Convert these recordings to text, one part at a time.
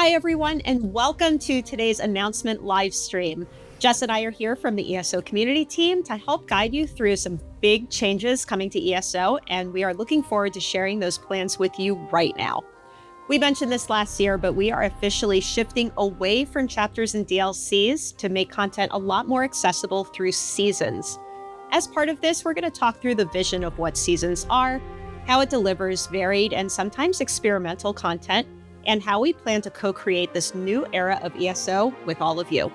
Hi, everyone, and welcome to today's announcement live stream. Jess and I are here from the ESO community team to help guide you through some big changes coming to ESO, and we are looking forward to sharing those plans with you right now. We mentioned this last year, but we are officially shifting away from chapters and DLCs to make content a lot more accessible through seasons. As part of this, we're going to talk through the vision of what seasons are, how it delivers varied and sometimes experimental content, and how we plan to co-create this new era of ESO with all of you.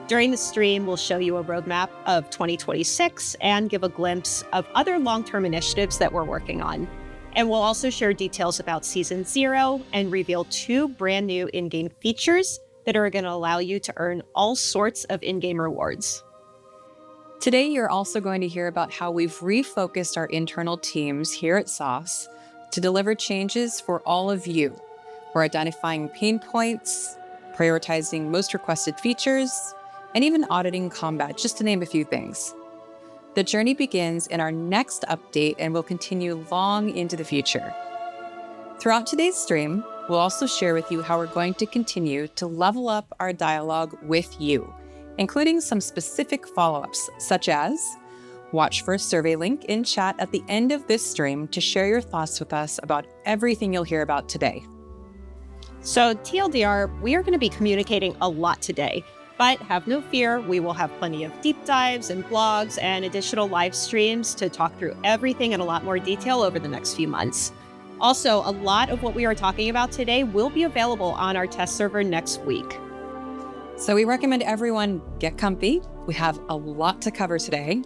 During the stream, we'll show you a roadmap of 2026 and give a glimpse of other long-term initiatives that we're working on. And we'll also share details about Season 0 and reveal 2 brand new in-game features that are going to allow you to earn all sorts of in-game rewards. Today, you're also going to hear about how we've refocused our internal teams here at SOS to deliver changes for all of you. We're identifying pain points, prioritizing most requested features, and even auditing combat, just to name a few things. The journey begins in our next update and will continue long into the future. Throughout today's stream, we'll also share with you how we're going to continue to level up our dialogue with you, including some specific follow-ups, such as watch for a survey link in chat at the end of this stream to share your thoughts with us about everything you'll hear about today. So TLDR, we are going to be communicating a lot today, but have no fear, we will have plenty of deep dives and blogs and additional live streams to talk through everything in a lot more detail over the next few months. Also, a lot of what we are talking about today will be available on our test server next week. So we recommend everyone get comfy. We have a lot to cover today,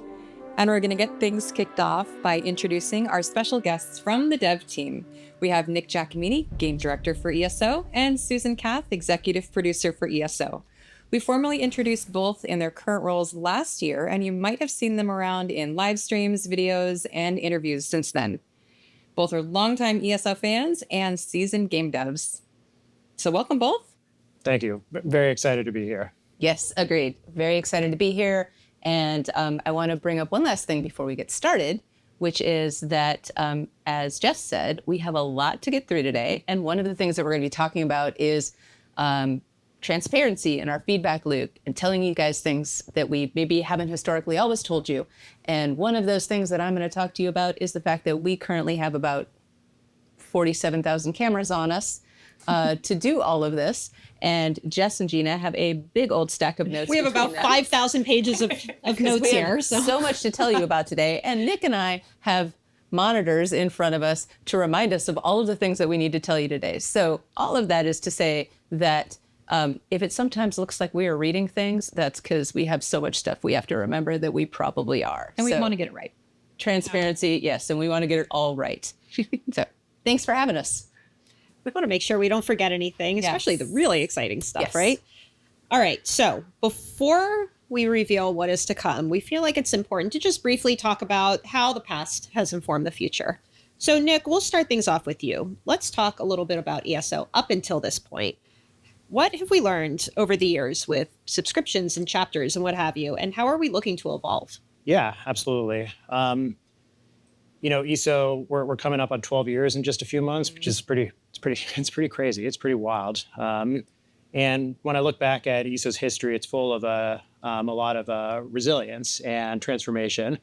and we're going to get things kicked off by introducing our special guests from the dev team. We have Nick Giacomini, Game Director for ESO, and Susan Kath, Executive Producer for ESO. We formally introduced both in their current roles last year, and you might have seen them around in live streams, videos, and interviews since then. Both are longtime ESO fans and seasoned game devs. So welcome both. Thank you. Very excited to be here. Yes, agreed. Very excited to be here. And I want to bring up one last thing before we get started, which is that, as Jess said, we have a lot to get through today. And one of the things that we're going to be talking about is transparency in our feedback loop and telling you guys things that we maybe haven't historically always told you. And one of those things that I'm going to talk to you about is the fact that we currently have about 47,000 cameras on us to do all of this. And Jess and Gina have a big old stack of notes. We have about 5,000 pages of notes here. So much to tell you about today. And Nick and I have monitors in front of us to remind us of all of the things that we need to tell you today. So all of that is to say that if it sometimes looks like we are reading things, that's because we have so much stuff we have to remember that we probably are. And we want to get it right. Transparency, yes, and we want to get it all right. So thanks for having us. We want to make sure we don't forget anything, especially the really exciting stuff, right? All right, so before we reveal what is to come, we feel like it's important to just briefly talk about how the past has informed the future. So Nick, we'll start things off with you. Let's talk a little bit about ESO up until this point. What have we learned over the years with subscriptions and chapters and what have you, and how are we looking to evolve? Yeah, absolutely. ESO, we're coming up on 12 years in just a few months, which is pretty crazy. It's pretty wild. And when I look back at ESO's history, it's full of a lot of resilience and transformation.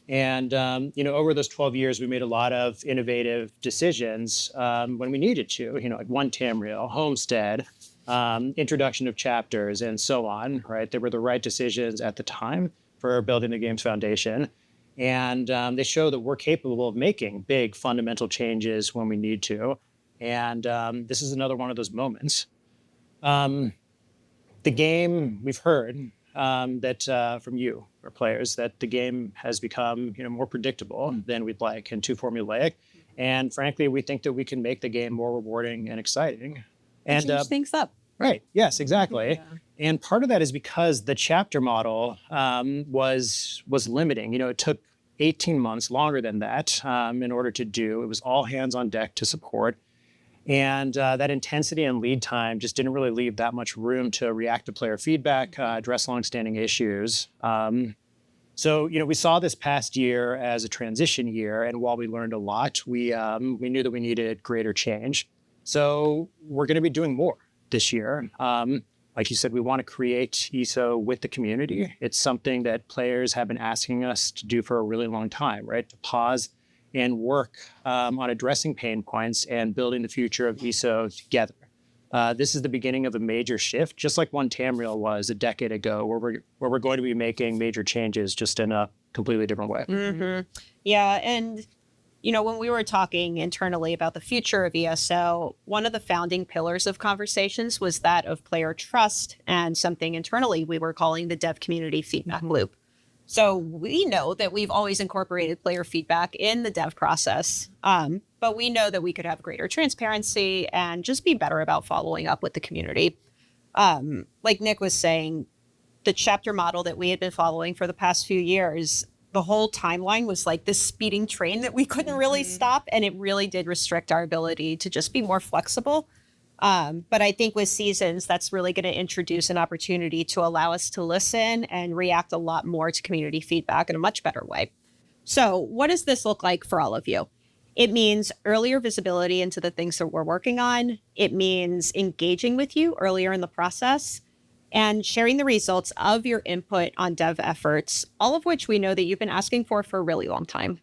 And, over those 12 years, we made a lot of innovative decisions when we needed to, like One Tamreel, Homestead, introduction of chapters, and so on, right? They were the right decisions at the time for building the game's foundation. And they show that we're capable of making big fundamental changes when we need to. And this is another one of those moments. The game, we've heard that from you, our players, that the game has become more predictable than we'd like and too formulaic. And frankly, we think that we can make the game more rewarding and exciting. And change things up. Right. Yes, exactly. Yeah. And part of that is because the chapter model was limiting. It took 18 months, longer than that, in order to do. It was all hands on deck to support. And that intensity and lead time just didn't really leave that much room to react to player feedback, address longstanding issues. So, we saw this past year as a transition year. And while we learned a lot, we knew that we needed greater change. So we're going to be doing more. this year. Like you said, we want to create ESO with the community. It's something that players have been asking us to do for a really long time, right? To pause and work on addressing pain points and building the future of ESO together. This is the beginning of a major shift, just like one Tamreel was a decade ago, where we're going to be making major changes just in a completely different way. Mm-hmm. Yeah, and when we were talking internally about the future of ESO, one of the founding pillars of conversations was that of player trust and something internally we were calling the dev community feedback loop. So we know that we've always incorporated player feedback in the dev process, but we know that we could have greater transparency and just be better about following up with the community. Like Nick was saying, the chapter model that we had been following for the past few years, the whole timeline was like this speeding train that we couldn't really stop. And it really did restrict our ability to just be more flexible. But I think with seasons, that's really going to introduce an opportunity to allow us to listen and react a lot more to community feedback in a much better way. So what does this look like for all of you? It means earlier visibility into the things that we're working on. It means engaging with you earlier in the process and sharing the results of your input on dev efforts, all of which we know that you've been asking for a really long time.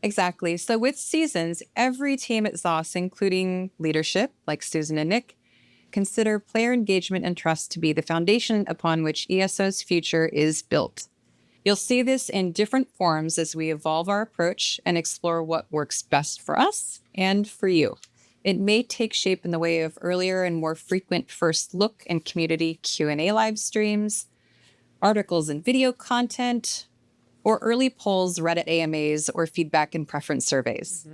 Exactly. So with seasons, every team at ZOS, including leadership like Susan and Nick, consider player engagement and trust to be the foundation upon which ESO's future is built. You'll see this in different forms as we evolve our approach and explore what works best for us and for you. It may take shape in the way of earlier and more frequent first look and community Q&A live streams, articles and video content, or early polls, Reddit AMAs, or feedback and preference surveys.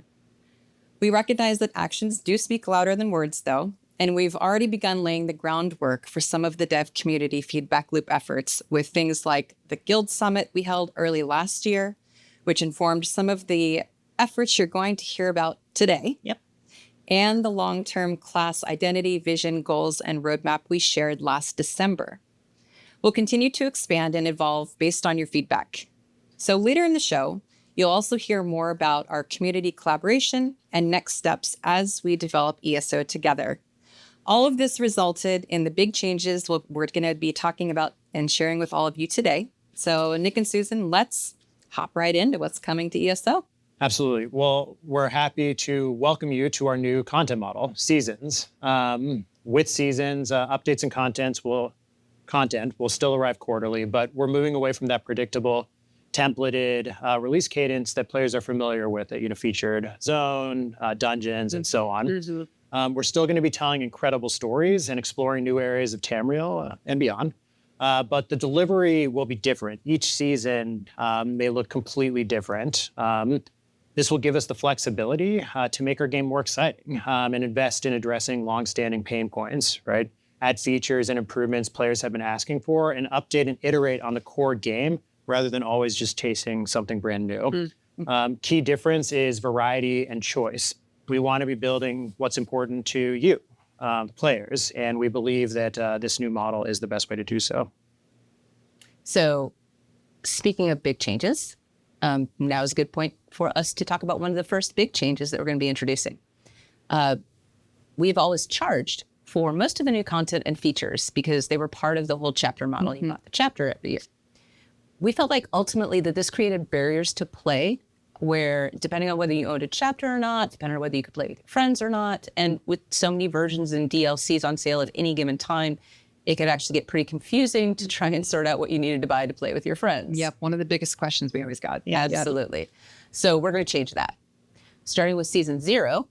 We recognize that actions do speak louder than words, though, and we've already begun laying the groundwork for some of the dev community feedback loop efforts with things like the Guild Summit we held early last year, which informed some of the efforts you're going to hear about today. Yep. And the long-term class identity, vision, goals, and roadmap we shared last December. We'll continue to expand and evolve based on your feedback. So later in the show, you'll also hear more about our community collaboration and next steps as we develop ESO together. All of this resulted in the big changes we're going to be talking about and sharing with all of you today. So Nick and Susan, let's hop right into what's coming to ESO. Absolutely. Well, we're happy to welcome you to our new content model, Seasons. With Seasons, updates and content will still arrive quarterly, but we're moving away from that predictable, templated release cadence that players are familiar with, that featured zone, dungeons, and so on. We're still going to be telling incredible stories and exploring new areas of Tamreel and beyond. But the delivery will be different. Each season may look completely different. This will give us the flexibility to make our game more exciting and invest in addressing longstanding pain points, right? Add features and improvements players have been asking for, and update and iterate on the core game rather than always just chasing something brand new. Key difference is variety and choice. We want to be building what's important to you, players, and we believe that this new model is the best way to do so. So speaking of big changes, now is a good point for us to talk about one of the first big changes that we're going to be introducing. We've always charged for most of the new content and features because they were part of the whole chapter model. You got the chapter every year. We felt like ultimately that this created barriers to play where, depending on whether you owned a chapter or not, depending on whether you could play with your friends or not, and with so many versions and DLCs on sale at any given time, it could actually get pretty confusing to try and sort out what you needed to buy to play with your friends. Yep, one of the biggest questions we always got. Yeah, absolutely. So we're going to change that. Starting with season 0,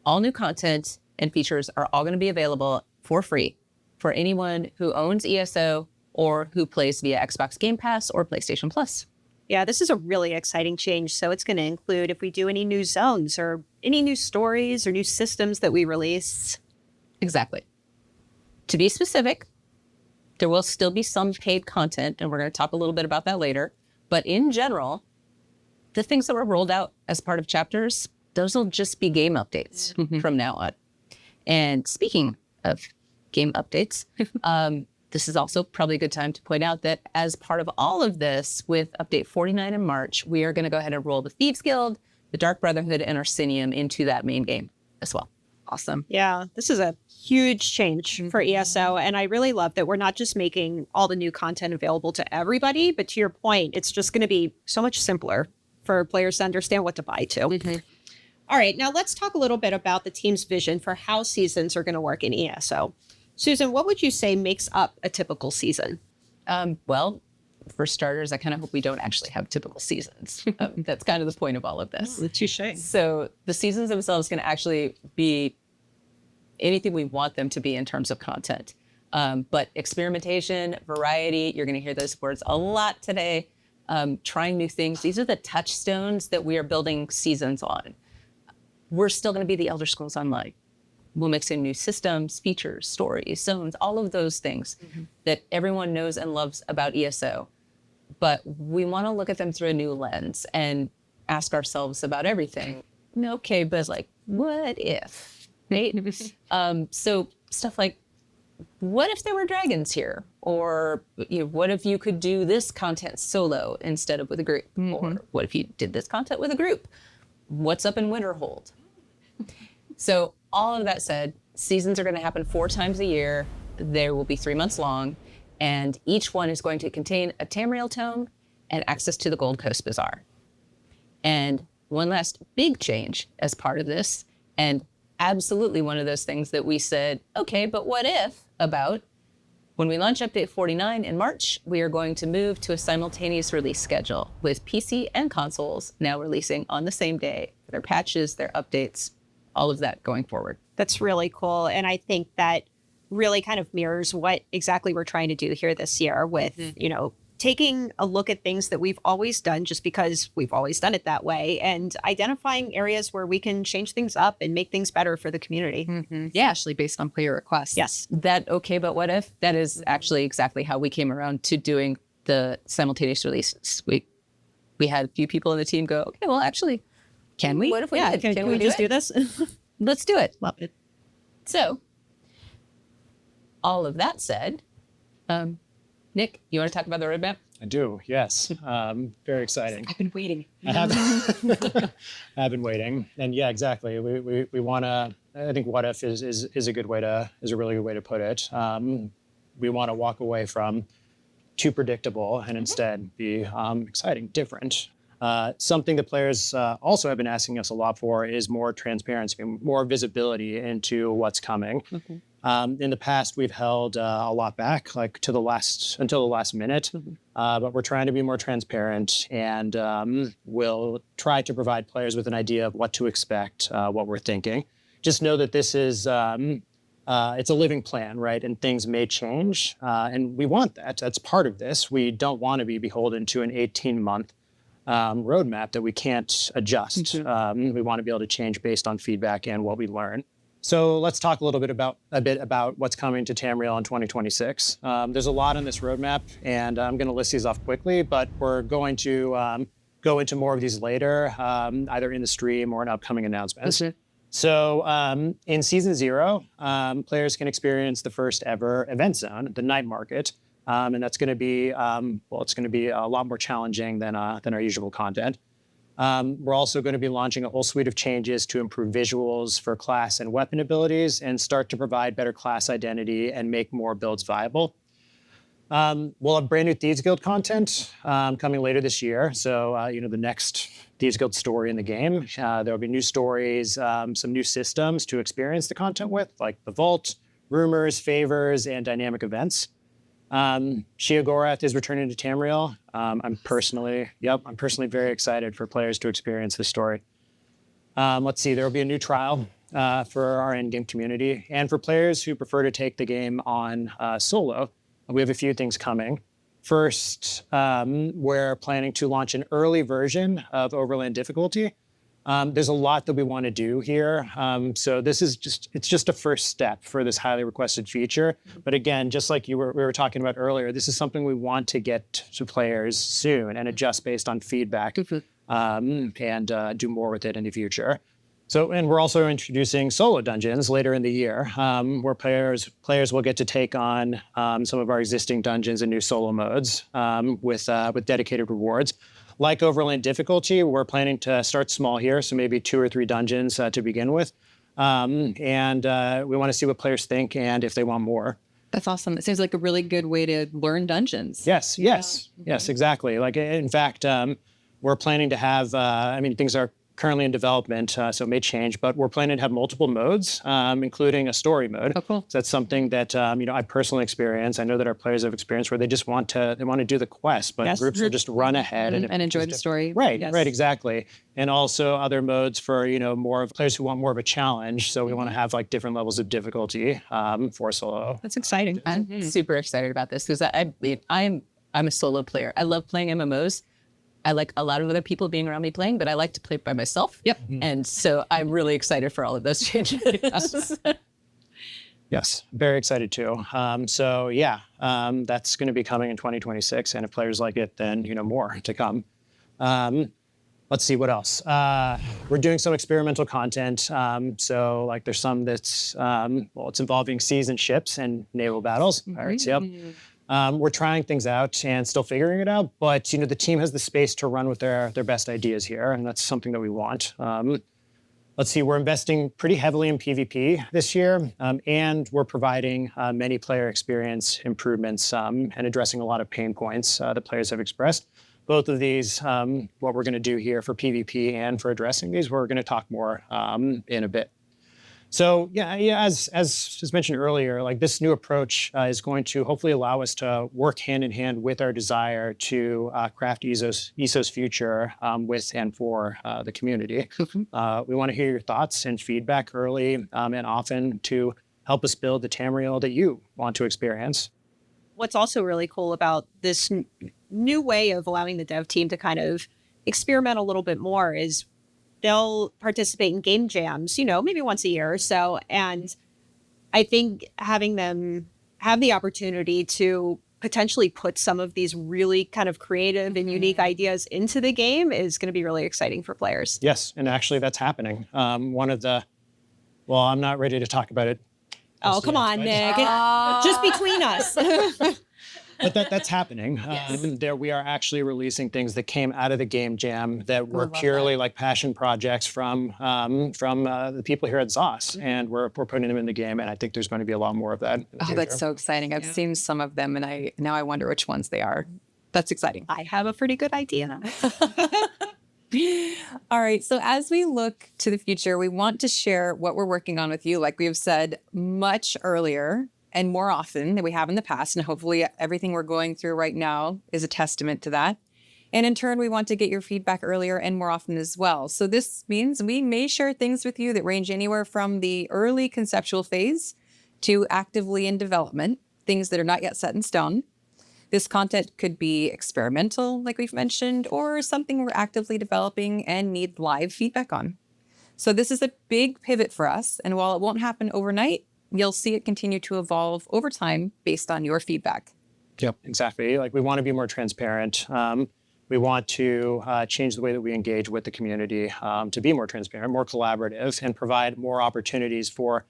all new content and features are all going to be available for free for anyone who owns ESO or who plays via Xbox Game Pass or PlayStation Plus. Yeah, this is a really exciting change. So it's going to include if we do any new zones or any new stories or new systems that we release. Exactly. To be specific, there will still be some paid content, and we're going to talk a little bit about that later. But in general, the things that were rolled out as part of chapters, those will just be game updates from now on. And speaking of game updates, this is also probably a good time to point out that as part of all of this, with update 49 in March, we are going to go ahead and roll the Thieves Guild, the Dark Brotherhood, and Arsinium into that main game as well. Awesome. Yeah, this is a huge change for ESO. And I really love that we're not just making all the new content available to everybody, but to your point, it's just going to be so much simpler for players to understand what to buy to. All right, now let's talk a little bit about the team's vision for how seasons are going to work in ESO. Susan, what would you say makes up a typical season? Well, for starters, I kind of hope we don't actually have typical seasons. That's kind of the point of all of this. Touché. So the seasons themselves can actually be anything we want them to be in terms of content. But experimentation, variety, you're going to hear those words a lot today. Trying new things. These are the touchstones that we are building seasons on. We're still going to be the Elder Scrolls Online. We'll mix in new systems, features, stories, zones, all of those things that everyone knows and loves about ESO. But we want to look at them through a new lens and ask ourselves about everything. Okay, but like, what if? Right? So stuff like, what if there were dragons here? Or what if you could do this content solo instead of with a group? Or what if you did this content with a group? What's up in Winterhold? So all of that said, seasons are going to happen 4 times a year. They will be 3 months long. And each one is going to contain a Tamreel Tome and access to the Gold Coast Bazaar. And one last big change as part of this, and absolutely one of those things that we said, okay, but what if about when we launch update 49 in March, we are going to move to a simultaneous release schedule with PC and consoles now releasing on the same day, their patches, their updates, all of that going forward. That's really cool. And I think that really kind of mirrors what exactly we're trying to do here this year with, taking a look at things that we've always done just because we've always done it that way and identifying areas where we can change things up and make things better for the community. Yeah, actually based on player requests. Yes. That okay, but what if? That is actually exactly how we came around to doing the simultaneous releases. We had a few people in the team go, okay, well, actually, can we? What if we can we just do this? Let's do it. Love it. So, all of that said, Nick, you want to talk about the roadmap? I do, yes. Very exciting. I've been waiting. I have I've been waiting. And yeah, exactly. We want to, I think what if is a good way to, is a really good way to put it. We want to walk away from too predictable and instead be exciting, different. Something that players also have been asking us a lot for is more transparency, more visibility into what's coming. In the past, we've held a lot back, like until the last minute, but we're trying to be more transparent and we'll try to provide players with an idea of what to expect, what we're thinking. Just know that this is, it's a living plan, right? And things may change, and we want that. That's part of this. We don't want to be beholden to an 18-month roadmap that we can't adjust. We want to be able to change based on feedback and what we learn. So let's talk a little bit about what's coming to Tamreel in 2026. There's a lot on this roadmap, and I'm going to list these off quickly, but we're going to go into more of these later, either in the stream or in upcoming announcements. So in Season 0, players can experience the first ever event zone, the night market, and that's going to be, it's going to be a lot more challenging than our usual content. We're also going to be launching a whole suite of changes to improve visuals for class and weapon abilities and start to provide better class identity and make more builds viable. We'll have brand new Thieves Guild content coming later this year. So, the next Thieves Guild story in the game. There will be new stories, some new systems to experience the content with, like the Vault, rumors, favors, and dynamic events. Sheogorath is returning to Tamreel. I'm personally very excited for players to experience this story. Let's see, there will be a new trial for our endgame community. And for players who prefer to take the game on solo, we have a few things coming. First, we're planning to launch an early version of Overland difficulty. There's a lot that we want to do here. So this is just a first step for this highly requested feature. But again, just like we were talking about earlier, this is something we want to get to players soon and adjust based on feedback and do more with it in the future. So, and we're also introducing solo dungeons later in the year, where players will get to take on some of our existing dungeons and new solo modes with dedicated rewards. Like Overland difficulty, we're planning to start small here, so maybe 2 or 3 dungeons to begin with. and we want to see what players think and if they want more. That's awesome. It seems like a really good way to learn dungeons. Yes, exactly. Like, in fact, we're planning to have, things are currently in development, so it may change, but we're planning to have multiple modes, including a story mode. Oh, cool. So that's something that, I personally experience. I know that our players have experienced where they just want to do the quest, but groups will just run ahead and enjoy the story. Right, exactly. And also other modes for, more of players who want more of a challenge. So we want to have like different levels of difficulty for solo. That's exciting. I'm super excited about this because I'm a solo player. I love playing MMOs. I like a lot of other people being around me playing, but I like to play by myself. Yep. And so I'm really excited for all of those changes. Yes, very excited too. That's going to be coming in 2026. And if players like it, then, more to come. Let's see what else. We're doing some experimental content. So like there's some that's, it's involving seas and ships and naval battles. Pirates, yep. We're trying things out and still figuring it out, but the team has the space to run with their best ideas here, and that's something that we want. Let's see, we're investing pretty heavily in PvP this year, and we're providing many player experience improvements and addressing a lot of pain points that players have expressed. Both of these, what we're going to do here for PvP and for addressing these, we're going to talk more in a bit. So as mentioned earlier, like this new approach is going to hopefully allow us to work hand in hand with our desire to craft ESO's future with and for the community. We want to hear your thoughts and feedback early and often to help us build the Tamreel that you want to experience. What's also really cool about this new way of allowing the dev team to kind of experiment a little bit more is they'll participate in game jams, maybe once a year or so. And I think having them have the opportunity to potentially put some of these really kind of creative and unique ideas into the game is going to be really exciting for players. Yes, and actually that's happening. I'm not ready to talk about it. Oh, come on, Nick. Just between us. But that's happening. There we are actually releasing things that came out of the game jam that were purely like passion projects from the people here at ZOS, and we're putting them in the game. And I think there's going to be a lot more of that. Oh, that's so exciting! I've seen some of them, and I wonder which ones they are. That's exciting. I have a pretty good idea. All right. So as we look to the future, we want to share what we're working on with you, like we have said much earlier and more often than we have in the past. And hopefully everything we're going through right now is a testament to that. And in turn, we want to get your feedback earlier and more often as well. So this means we may share things with you that range anywhere from the early conceptual phase to actively in development, things that are not yet set in stone. This content could be experimental, like we've mentioned, or something we're actively developing and need live feedback on. So this is a big pivot for us. And while it won't happen overnight, you'll see it continue to evolve over time based on your feedback. Yep, exactly. Like we want to be more transparent. We want to change the way that we engage with the community to be more transparent, more collaborative, and provide more opportunities for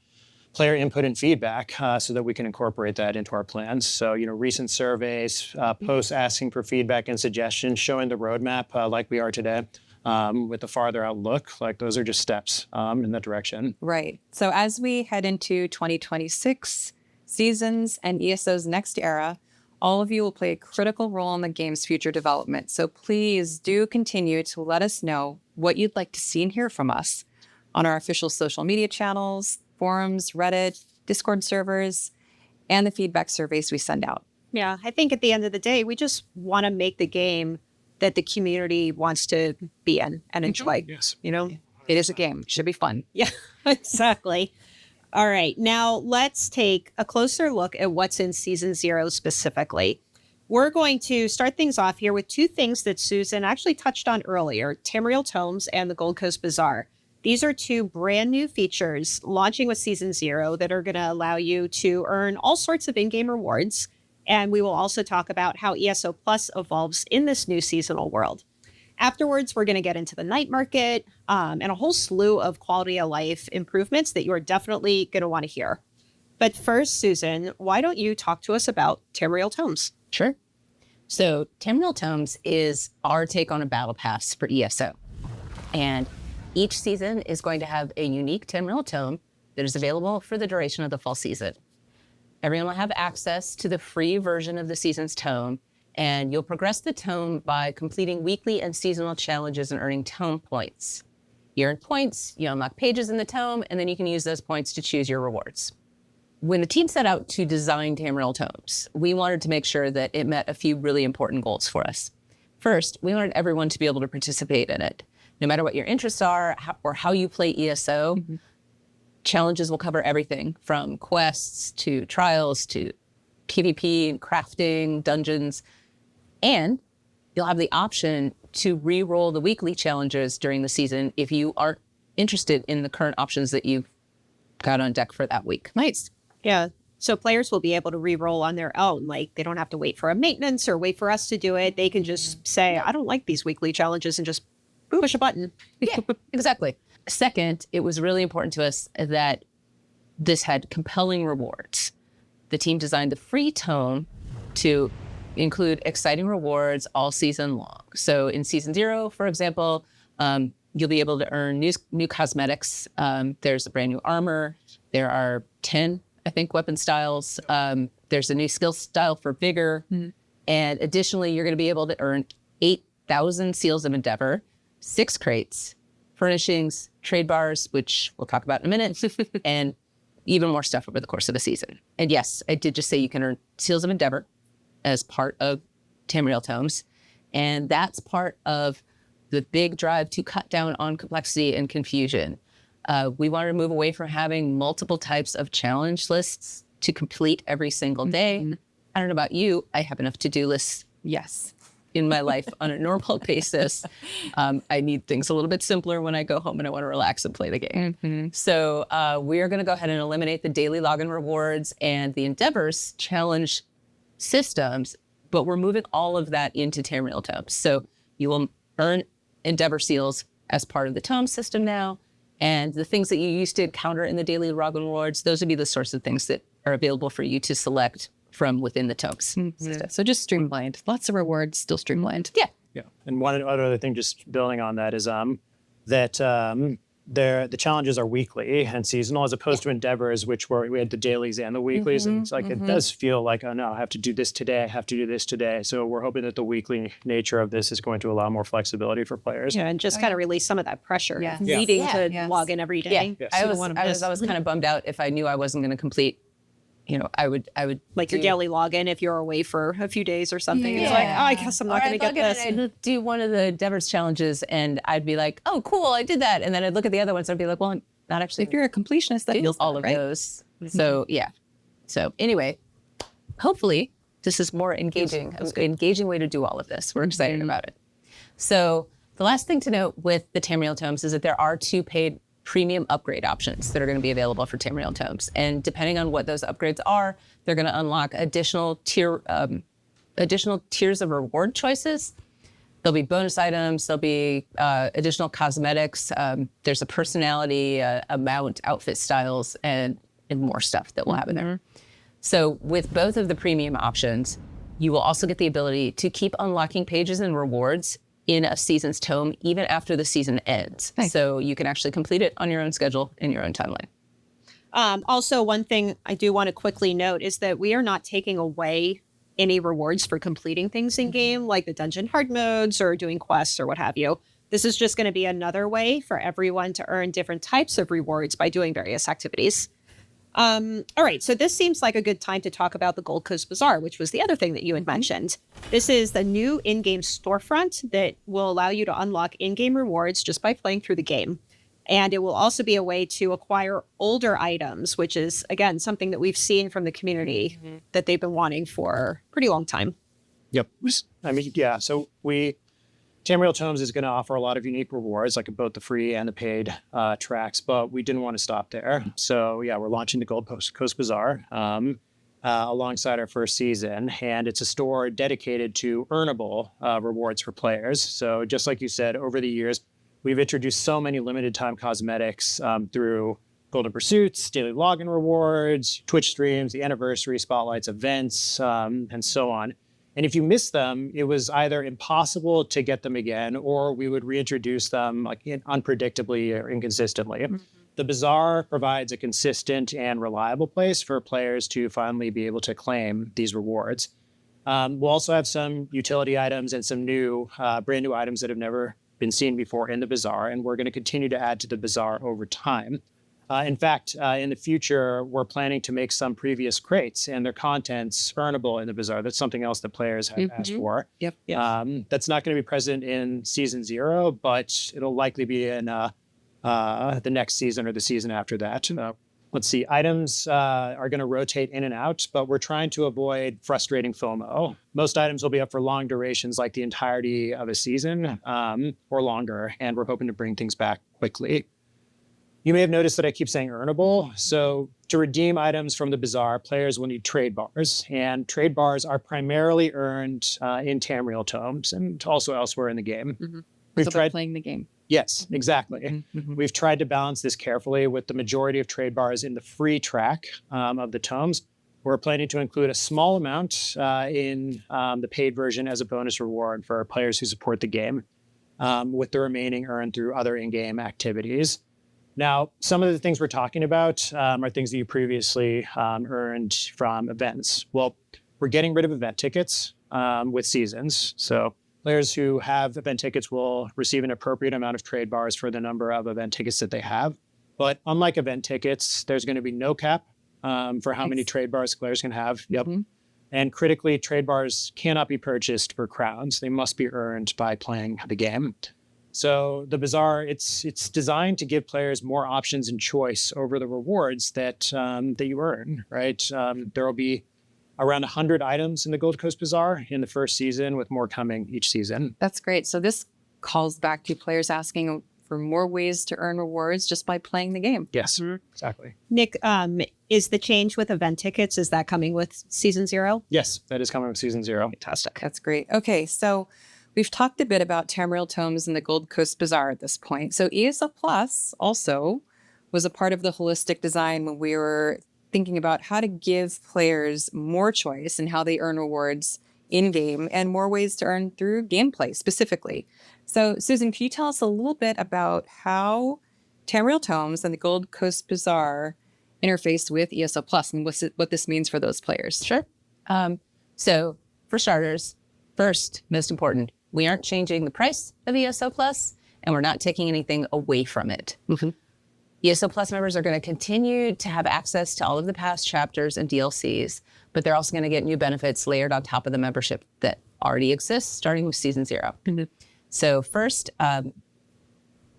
player input and feedback so that we can incorporate that into our plans. So, recent surveys, posts asking for feedback and suggestions, showing the roadmap like we are today. With the farther outlook, like those are just steps in that direction. Right. So as we head into 2026 seasons and ESO's next era, all of you will play a critical role in the game's future development. So please do continue to let us know what you'd like to see and hear from us on our official social media channels, forums, Reddit, Discord servers, and the feedback surveys we send out. Yeah, I think at the end of the day, we just want to make the game that the community wants to be in and enjoy. Yes. It is a game. It should be fun. Yeah, exactly. All right. Now let's take a closer look at what's in season 0 specifically. We're going to start things off here with two things that Susan actually touched on earlier, Tamreel Tomes and the Gold Coast Bazaar. These are two brand new features launching with season 0 that are going to allow you to earn all sorts of in-game rewards. And we will also talk about how ESO Plus evolves in this new seasonal world. Afterwards, we're going to get into the night market and a whole slew of quality of life improvements that you are definitely going to want to hear. But first, Susan, why don't you talk to us about Tamreel Tomes? Sure. So Tamreel Tomes is our take on a battle pass for ESO. And Each season is going to have a unique Tamreel Tome that is available for the duration of the fall season. Everyone will have access to the free version of the season's tome, and you'll progress the tome by completing weekly and seasonal challenges and earning tome points. You earn points, you unlock pages in the tome, and then you can use those points to choose your rewards. When the team set out to design Tamreel Tomes, we wanted to make sure that it met a few really important goals for us. First, we wanted everyone to be able to participate in it. No matter what your interests are or how you play ESO, challenges will cover everything from quests to trials to PvP, crafting, dungeons, and you'll have the option to re-roll the weekly challenges during the season if you aren't interested in the current options that you've got on deck for that week. Nice. Yeah. So players will be able to re-roll on their own. Like they don't have to wait for a maintenance or wait for us to do it. They can just say, I don't like these weekly challenges and just push a button. Yeah, exactly. Second, it was really important to us that this had compelling rewards. The team designed the free tome to include exciting rewards all season long. So in season 0, for example, you'll be able to earn new cosmetics. There's a brand new armor. There are 10, I think, weapon styles. There's a new skill style for vigor. And additionally, you're going to be able to earn 8,000 seals of endeavor, 6 crates, furnishings, trade bars, which we'll talk about in a minute, and even more stuff over the course of the season. And yes, I did just say you can earn seals of endeavor as part of Tamreel Tomes. And that's part of the big drive to cut down on complexity and confusion. We wanted to move away from having multiple types of challenge lists to complete every single day. I don't know about you, I have enough to-do lists. Yes. In my life on a normal basis. I need things a little bit simpler when I go home and I want to relax and play the game. So we are going to go ahead and eliminate the daily login rewards and the Endeavors challenge systems, but we're moving all of that into Tamreel Tomes. So you will earn Endeavor seals as part of the tome system now. And the things that you used to encounter in the daily login rewards, those would be the sorts of things that are available for you to select from within the tomes. So just streamlined. Lots of rewards, still streamlined. Yeah. Yeah. And one other thing, just building on that, is that the challenges are weekly and seasonal, as opposed to Endeavors, which we had the dailies and the weeklies. And it's like, it does feel like, oh no, I have to do this today. I have to do this today. So we're hoping that the weekly nature of this is going to allow more flexibility for players. Yeah, and just kind of release some of that pressure Yeah. of needing to Yes. log in every day. Yeah. Yes. I You was don't wanna miss. kind of bummed out if I knew I wasn't going to complete, I would Like your do- daily login if you're away for a few days or something. It's Yeah. like, oh, I guess I'm not Or going to I'd get log this. in and I'd do one of the Endeavors challenges and I'd be like, oh, cool, I did that. And then I'd look at the other ones and I'd be like, well, I'm not actually If you're a completionist, that do feels all bad, of right? those. So yeah. So anyway, hopefully this is more engaging, an engaging way to do all of this. We're excited about it. So the last thing to note with the Tamreel Tomes is that there are 2 paid premium upgrade options that are going to be available for Tamreel Tomes. And depending on what those upgrades are, they're going to unlock additional tiers of reward choices. There'll be bonus items, there'll be additional cosmetics, there's a personality, amount, outfit styles, and more stuff that we'll have in there. So with both of the premium options, you will also get the ability to keep unlocking pages and rewards in a season's tome, even after the season ends. Nice. So you can actually complete it on your own schedule in your own timeline. Also, one thing I do want to quickly note is that we are not taking away any rewards for completing things in game, like the dungeon hard modes or doing quests or what have you. This is just going to be another way for everyone to earn different types of rewards by doing various activities. All right, so this seems like a good time to talk about the Gold Coast Bazaar, which was the other thing that you had mentioned. This is the new in-game storefront that will allow you to unlock in-game rewards just by playing through the game. And it will also be a way to acquire older items, which is, again, something that we've seen from the community that they've been wanting for a pretty long time. Yep. I mean, yeah. So Tamreel Tomes is going to offer a lot of unique rewards, like both the free and the paid tracks, but we didn't want to stop there. So yeah, we're launching the Gold Coast Bazaar alongside our first season, and it's a store dedicated to earnable rewards for players. So just like you said, over the years, we've introduced so many limited time cosmetics through Golden Pursuits, daily login rewards, Twitch streams, the anniversary spotlights, events, and so on. And if you missed them, it was either impossible to get them again, or we would reintroduce them like unpredictably or inconsistently. The Bazaar provides a consistent and reliable place for players to finally be able to claim these rewards. We'll also have some utility items and some new, brand new items that have never been seen before in the Bazaar, and we're going to continue to add to the Bazaar over time. In fact, in the future, we're planning to make some previous crates and their contents earnable in the Bazaar. That's something else that players have asked for. Yep. That's not going to be present in season 0, but it'll likely be in the next season or the season after that. Let's see, items are going to rotate in and out, but we're trying to avoid frustrating FOMO. Most items will be up for long durations, like the entirety of a season or longer, and we're hoping to bring things back quickly. You may have noticed that I keep saying earnable. So to redeem items from the Bazaar, players will need trade bars. And trade bars are primarily earned in Tamreel Tomes and also elsewhere in the game. We've tried playing the game. Yes, exactly. We've tried to balance this carefully with the majority of trade bars in the free track of the tomes. We're planning to include a small amount in the paid version as a bonus reward for players who support the game, with the remaining earned through other in-game activities. Now, some of the things we're talking about are things that you previously earned from events. Well, we're getting rid of event tickets with seasons. So players who have event tickets will receive an appropriate amount of trade bars for the number of event tickets that they have. But unlike event tickets, there's going to be no cap for how many trade bars players can have. And critically, trade bars cannot be purchased for crowns. They must be earned by playing the game. So the Bazaar, it's designed to give players more options and choice over the rewards that you earn, right? There will be around 100 items in the Gold Coast Bazaar in the first season, with more coming each season. That's great. So this calls back to players asking for more ways to earn rewards just by playing the game. Yes, exactly. Nick, is the change with event tickets, is that coming with season 0? Yes, that is coming with season 0. Fantastic. That's great. Okay, so we've talked a bit about Tamreel Tomes and the Gold Coast Bazaar at this point. So ESO Plus also was a part of the holistic design when we were thinking about how to give players more choice and how they earn rewards in-game and more ways to earn through gameplay specifically. So Susan, can you tell us a little bit about how Tamreel Tomes and the Gold Coast Bazaar interfaced with ESO Plus and what this means for those players? Sure. So for starters, first, most important, we aren't changing the price of ESO Plus, and we're not taking anything away from it. ESO Plus members are going to continue to have access to all of the past chapters and DLCs, but they're also going to get new benefits layered on top of the membership that already exists, starting with season 0. So first,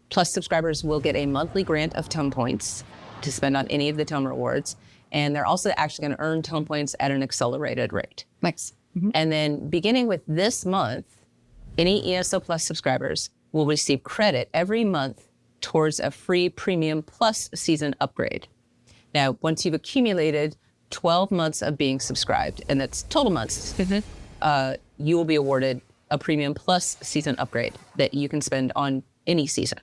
Plus subscribers will get a monthly grant of tome points to spend on any of the tome rewards, and they're also actually going to earn tome points at an accelerated rate. Nice. And then beginning with this month, any ESO Plus subscribers will receive credit every month towards a free Premium Plus season upgrade. Now, once you've accumulated 12 months of being subscribed, and that's total months, you will be awarded a Premium Plus season upgrade that you can spend on any season.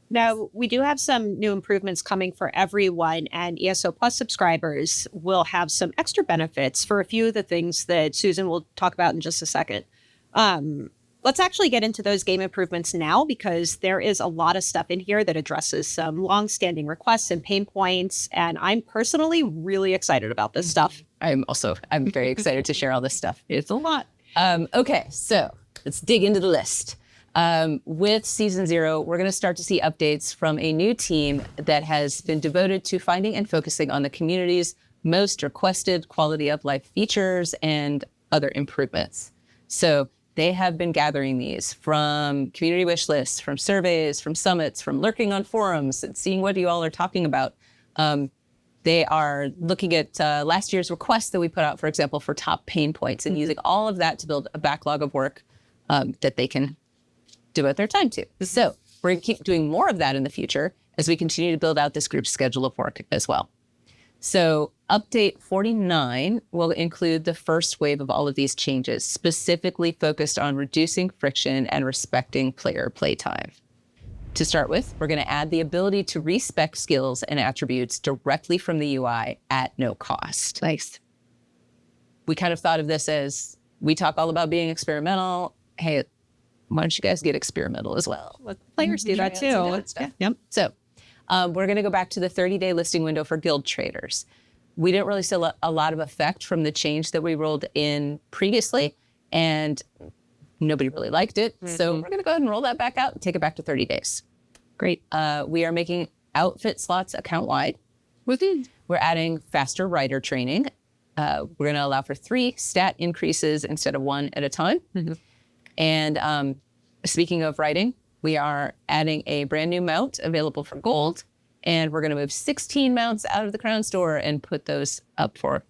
Now, we do have some new improvements coming for everyone, and ESO Plus subscribers will have some extra benefits for a few of the things that Susan will talk about in just a second. Let's actually get into those game improvements now, because there is a lot of stuff in here that addresses some long-standing requests and pain points, and I'm personally really excited about this stuff. I'm very excited to share all this stuff. It's a lot. Okay, so let's dig into the list. With season 0, we're going to start to see updates from a new team that has been devoted to finding and focusing on the community's most requested quality of life features and other improvements. So they have been gathering these from community wish lists, from surveys, from summits, from lurking on forums, and seeing what you all are talking about. They are looking at last year's requests that we put out, for example, for top pain points, and using all of that to build a backlog of work that they can devote their time to. So we're going to keep doing more of that in the future as we continue to build out this group's schedule of work as well. So update 49 will include the first wave of all of these changes, specifically focused on reducing friction and respecting player playtime. To start with, we're going to add the ability to respec skills and attributes directly from the UI at no cost. Nice. We kind of thought of this as we talk all about being experimental. Hey, why don't you guys get experimental as well? Let players do that too. Yeah. Yep. So we're going to go back to the 30-day listing window for guild traders. We didn't really see a lot of effect from the change that we rolled in previously, and nobody really liked it. So we're going to go ahead and roll that back out and take it back to 30 days. Great. We are making outfit slots account-wide. We're adding faster writer training. We're going to allow for 3 stat increases instead of 1 at a time. And speaking of writing, we are adding a brand new mount available for gold. And we're going to move 16 mounts out of the Crown Store and put those up for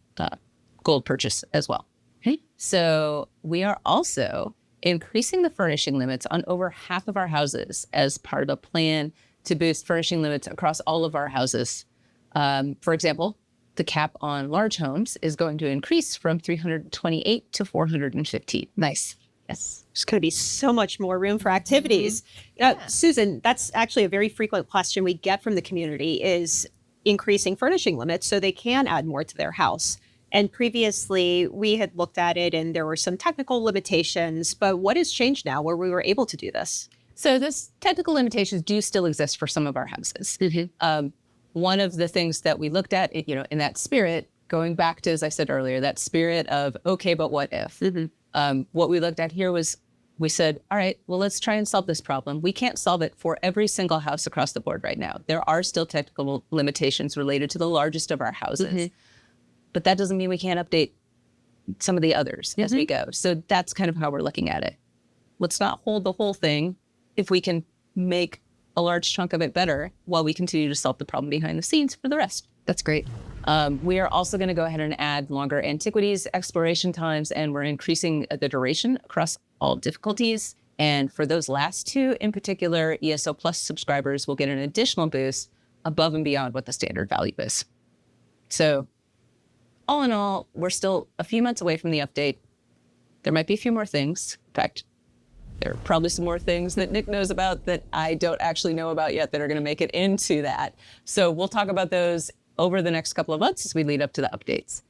gold purchase as well. Okay. So we are also increasing the furnishing limits on over half of our houses as part of a plan to boost furnishing limits across all of our houses. For example, the cap on large homes is going to increase from 328 to 415. Nice. Yes. There's going to be so much more room for activities. Susan, that's actually a very frequent question we get from the community is increasing furnishing limits so they can add more to their house. And previously we had looked at it and there were some technical limitations, but what has changed now where we were able to do this? So this technical limitations do still exist for some of our houses. One of the things that we looked at, in that spirit, going back to, as I said earlier, that spirit of, okay, but what if? What we looked at here was, we said, all right, well, let's try and solve this problem. We can't solve it for every single house across the board right now. There are still technical limitations related to the largest of our houses, but that doesn't mean we can't update some of the others as we go. So that's kind of how we're looking at it. Let's not hold the whole thing if we can make a large chunk of it better while we continue to solve the problem behind the scenes for the rest. That's great. We are also going to go ahead and add longer antiquities exploration times, and we're increasing the duration across all difficulties. And for those last 2 in particular, ESO Plus subscribers will get an additional boost above and beyond what the standard value is. So all in all, we're still a few months away from the update. There might be a few more things. In fact, there are probably some more things that Nick knows about that I don't actually know about yet that are going to make it into that. So we'll talk about those over the next couple of months as we lead up to the updates.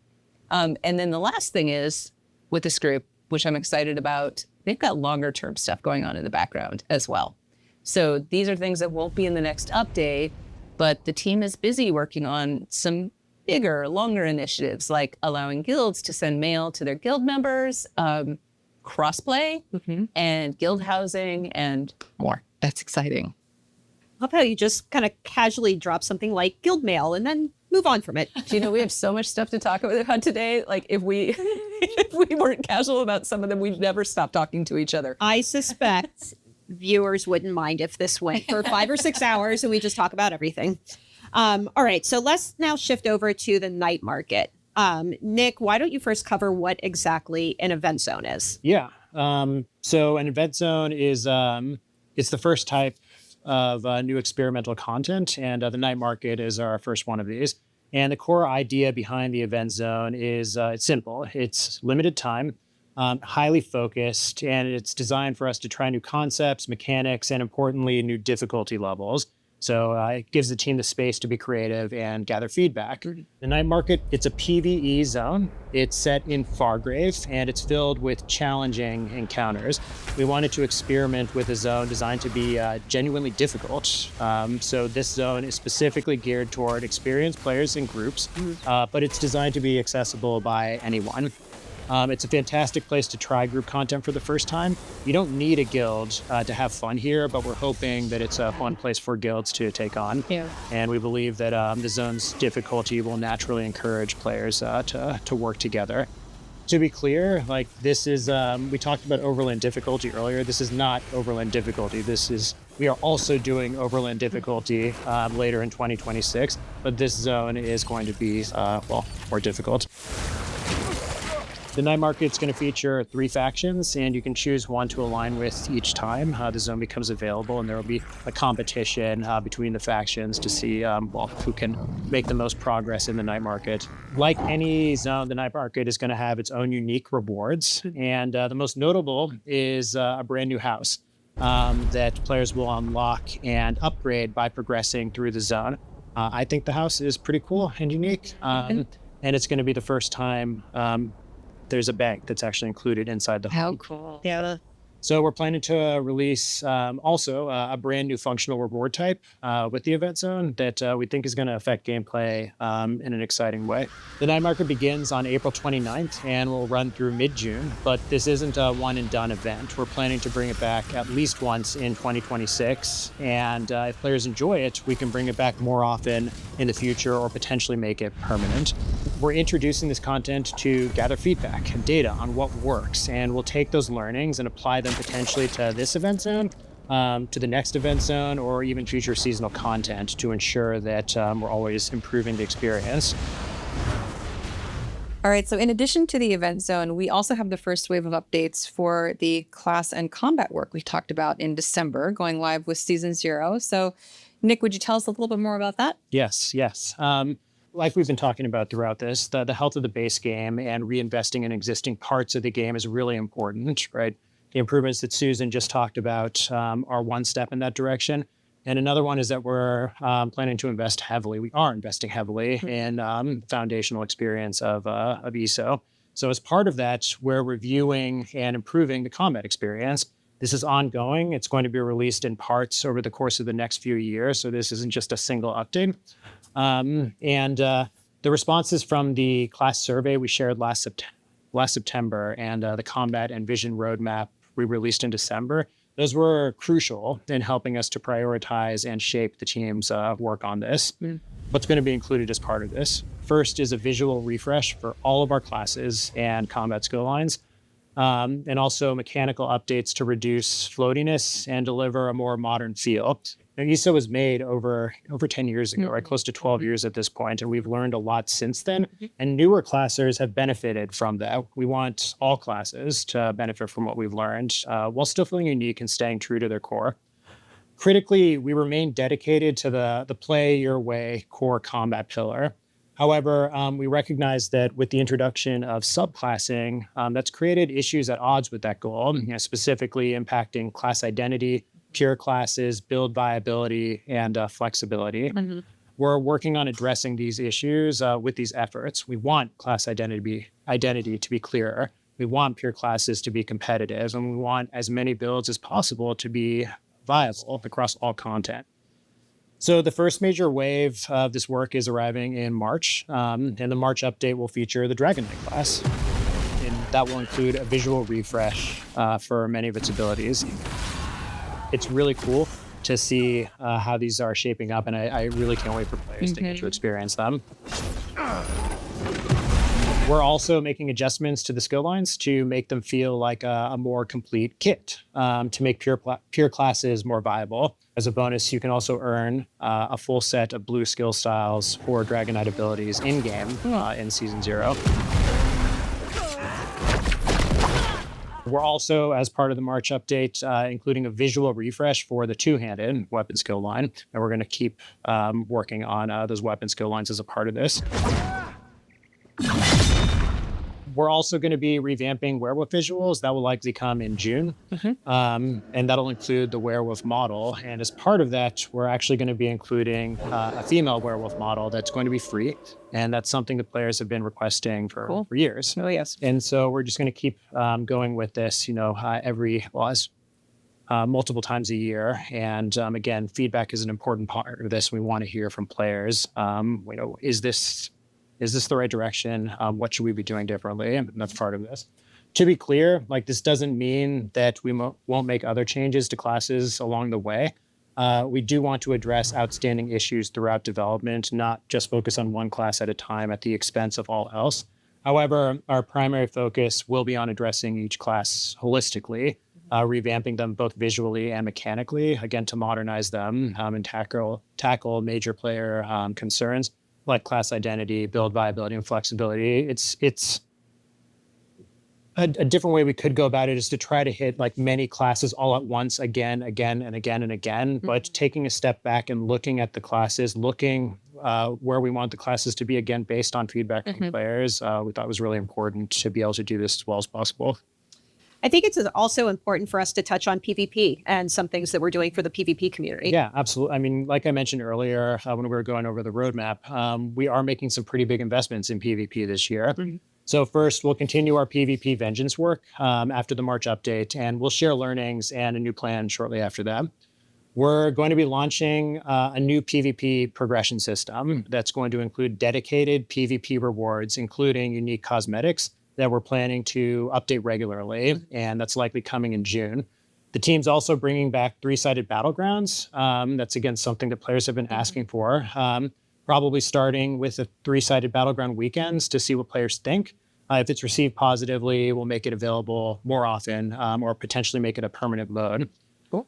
And then the last thing is, with this group, which I'm excited about, they've got longer term stuff going on in the background as well. So these are things that won't be in the next update, but the team is busy working on some bigger, longer initiatives, like allowing guilds to send mail to their guild members, crossplay, and guild housing, and more. That's exciting. I love how you just kind of casually drop something like guild mail and then move on from it. Do you know we have so much stuff to talk about today? Like if we weren't casual about some of them, we'd never stop talking to each other. I suspect viewers wouldn't mind if this went for 5 or 6 hours and we just talk about everything. All right, so let's now shift over to the night market. Nick, why don't you first cover what exactly an event zone is? Yeah. So an event zone is it's the first type of new experimental content, and the night market is our first one of these. And the core idea behind the event zone is it's simple. It's limited time, highly focused, and it's designed for us to try new concepts, mechanics, and importantly, new difficulty levels. So it gives the team the space to be creative and gather feedback. The night market, it's a PvE zone. It's set in Fargrave, and it's filled with challenging encounters. We wanted to experiment with a zone designed to be genuinely difficult. So this zone is specifically geared toward experienced players and groups, but it's designed to be accessible by anyone. It's a fantastic place to try group content for the first time. You don't need a guild to have fun here, but we're hoping that it's a fun place for guilds to take on. Yeah. And we believe that the zone's difficulty will naturally encourage players to work together. To be clear, like this is, we talked about overland difficulty earlier. This is not overland difficulty. We are also doing overland difficulty later in 2026, but this zone is going to be, more difficult. The night market's going to feature 3 factions, and you can choose one to align with each time the zone becomes available, and there will be a competition between the factions to see who can make the most progress in the night market. Like any zone, the night market is going to have its own unique rewards, and the most notable is a brand new house that players will unlock and upgrade by progressing through the zone. I think the house is pretty cool and unique, and it's going to be the first time there's a bank that's actually included inside the How home. cool. Yeah. So we're planning to release also a brand new functional reward type with the event zone that we think is going to affect gameplay in an exciting way. The night market begins on April 29th and will run through mid-June, but this isn't a one and done event. We're planning to bring it back at least once in 2026. And if players enjoy it, we can bring it back more often in the future or potentially make it permanent. We're introducing this content to gather feedback and data on what works, and we'll take those learnings and apply them potentially to this event zone, to the next event zone, or even future seasonal content to ensure that we're always improving the experience. All right, so in addition to the event zone, we also have the first wave of updates for the class and combat work we talked about in December, going live with Season 0. So, Nick, would you tell us a little bit more about that? Yes. Like we've been talking about throughout this, the health of the base game and reinvesting in existing parts of the game is really important, right? The improvements that Susan just talked about are one step in that direction. And another one is that we're planning to invest heavily. We are investing heavily in foundational experience of ESO. So as part of that, we're reviewing and improving the combat experience. This is ongoing. It's going to be released in parts over the course of the next few years. So this isn't just a single update. The responses from the class survey we shared last September and the combat and vision roadmap we released in December, those were crucial in helping us to prioritize and shape the team's work on this. What's going to be included as part of this? First is a visual refresh for all of our classes and combat skill lines, and also mechanical updates to reduce floatiness and deliver a more modern feel. Now, ESO was made over 10 years ago, right? Close to 12 years at this point, and we've learned a lot since then. And newer classers have benefited from that. We want all classes to benefit from what we've learned, while still feeling unique and staying true to their core. Critically, we remain dedicated to the play your way core combat pillar. However, we recognize that with the introduction of subclassing, that's created issues at odds with that goal, specifically impacting class identity, pure classes, build viability, and flexibility. We're working on addressing these issues with these efforts. We want class identity to be clearer. We want pure classes to be competitive, and we want as many builds as possible to be viable across all content. So the first major wave of this work is arriving in March, and the March update will feature the Dragon Knight class. And that will include a visual refresh for many of its abilities. It's really cool to see how these are shaping up, and I really can't wait for players to get to experience them. We're also making adjustments to the skill lines to make them feel like a more complete kit, to make pure classes more viable. As a bonus, you can also earn a full set of blue skill styles for Dragon Knight abilities in-game in Season 0. We're also, as part of the March update, including a visual refresh for the two-handed weapon skill line. And we're going to keep working on those weapon skill lines as a part of this. We're also going to be revamping werewolf visuals. That will likely come in June. And that'll include the werewolf model. And as part of that, we're actually going to be including a female werewolf model that's going to be free. And that's something the players have been requesting for years. Oh, yes. And so we're just going to keep going with this, multiple times a year. And again, feedback is an important part of this. We want to hear from players. Is this the right direction? What should we be doing differently? And that's part of this. To be clear, this doesn't mean that we won't make other changes to classes along the way. We do want to address outstanding issues throughout development, not just focus on one class at a time at the expense of all else. However, our primary focus will be on addressing each class holistically, revamping them both visually and mechanically, again, to modernize them and tackle major player concerns like class identity, build viability, and flexibility. It's a different way we could go about it is to try to hit many classes all at once, again, and again. But taking a step back and looking at the classes, looking where we want the classes to be, again, based on feedback from players, we thought was really important to be able to do this as well as possible. I think it's also important for us to touch on PvP and some things that we're doing for the PvP community. Yeah, absolutely. I mean, like I mentioned earlier when we were going over the roadmap, we are making some pretty big investments in PvP this year. So first, we'll continue our PvP vengeance work after the March update, and we'll share learnings and a new plan shortly after that. We're going to be launching a new PvP progression system that's going to include dedicated PvP rewards, including unique cosmetics that we're planning to update regularly, and that's likely coming in June. The team's also bringing back three-sided battlegrounds. That's, again, something that players have been asking for. Probably starting with a three-sided battleground weekends to see what players think. If it's received positively, we'll make it available more often or potentially make it a permanent mode. Cool.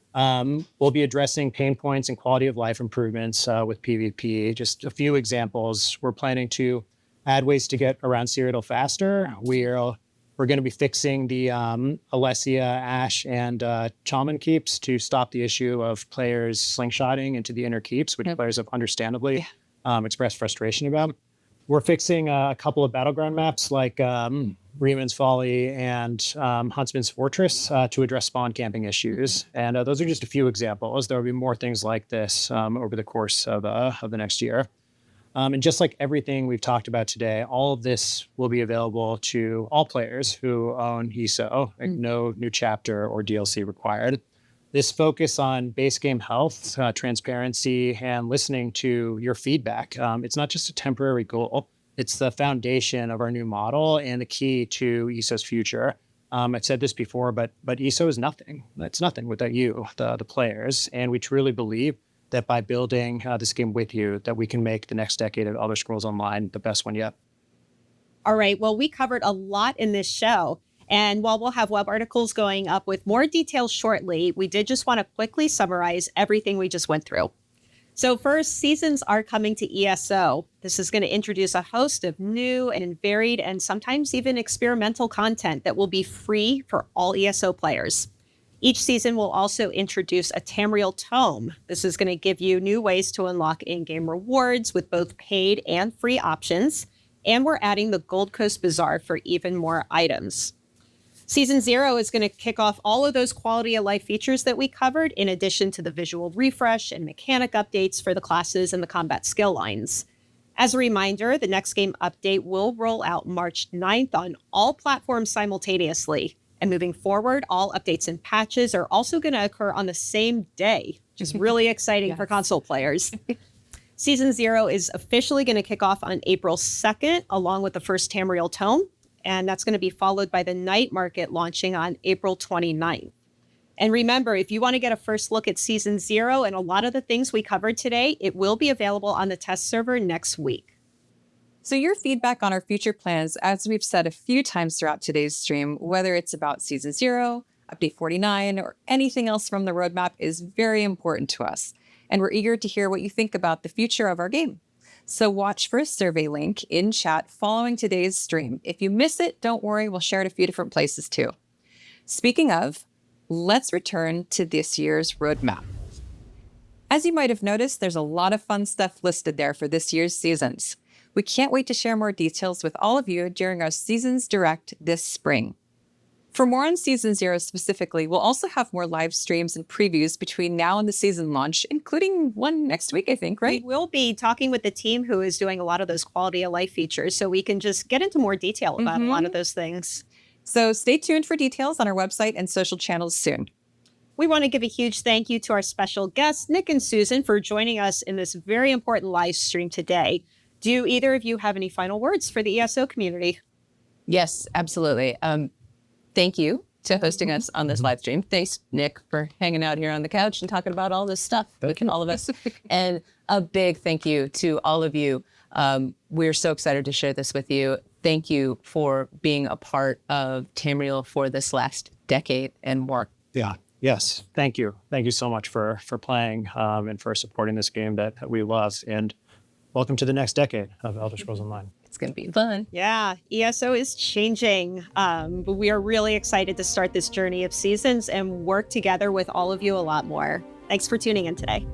We'll be addressing pain points and quality of life improvements with PvP. Just a few examples. We're planning to add ways to get around Cyrodiil faster. We're going to be fixing the Alessia, Ashe, and Shaman keeps to stop the issue of players slingshotting into the inner keeps, which players have understandably expressed frustration about. We're fixing a couple of battleground maps like Reeman's Folly and Huntsman's Fortress to address spawn camping issues. And those are just a few examples. There will be more things like this over the course of the next year. And just like everything we've talked about today, all of this will be available to all players who own ESO, like no new chapter or DLC required. This focus on base game health, transparency, and listening to your feedback, it's not just a temporary goal. It's the foundation of our new model and the key to ESO's future. I've said this before, but ESO is nothing. It's nothing without you, the players. And we truly believe that by building this game with you, that we can make the next decade of Elder Scrolls Online the best one yet. All right. Well, we covered a lot in this show. And while we'll have web articles going up with more details shortly, we did just want to quickly summarize everything we just went through. So first, seasons are coming to ESO. This is going to introduce a host of new and varied and sometimes even experimental content that will be free for all ESO players. Each season will also introduce a Tamreel Tome. This is going to give you new ways to unlock in-game rewards with both paid and free options. And we're adding the Gold Coast Bazaar for even more items. Season 0 is going to kick off all of those quality of life features that we covered, in addition to the visual refresh and mechanic updates for the classes and the combat skill lines. As a reminder, the next game update will roll out March 9th on all platforms simultaneously. And moving forward, all updates and patches are also going to occur on the same day, which is really exciting for console players. Season 0 is officially going to kick off on April 2nd, along with the first Tamreel Tome. And that's going to be followed by the night market launching on April 29th. And remember, if you want to get a first look at Season 0 and a lot of the things we covered today, it will be available on the test server next week. So your feedback on our future plans, as we've said a few times throughout today's stream, whether it's about Season 0, Update 49, or anything else from the roadmap, is very important to us. And we're eager to hear what you think about the future of our game. So watch for a survey link in chat following today's stream. If you miss it, don't worry, we'll share it a few different places too. Speaking of, let's return to this year's roadmap. As you might have noticed, there's a lot of fun stuff listed there for this year's seasons. We can't wait to share more details with all of you during our Seasons Direct this spring. For more on Season 0 specifically, we'll also have more live streams and previews between now and the season launch, including one next week, I think, right? We will be talking with the team who is doing a lot of those quality of life features, so we can just get into more detail about a lot of those things. So stay tuned for details on our website and social channels soon. We want to give a huge thank you to our special guests, Nick and Susan, for joining us in this very important live stream today. Do either of you have any final words for the ESO community? Yes, absolutely. Thank you to hosting us on this live stream. Thanks, Nick, for hanging out here on the couch and talking about all this stuff with all of us. And a big thank you to all of you. We're so excited to share this with you. Thank you for being a part of Tamreel for this last decade and more. Yeah. Yes. Thank you. Thank you so much for playing and for supporting this game that we love. And welcome to the next decade of Elder Scrolls Online. It's going to be fun. Yeah, ESO is changing, but we are really excited to start this journey of seasons and work together with all of you a lot more. Thanks for tuning in today.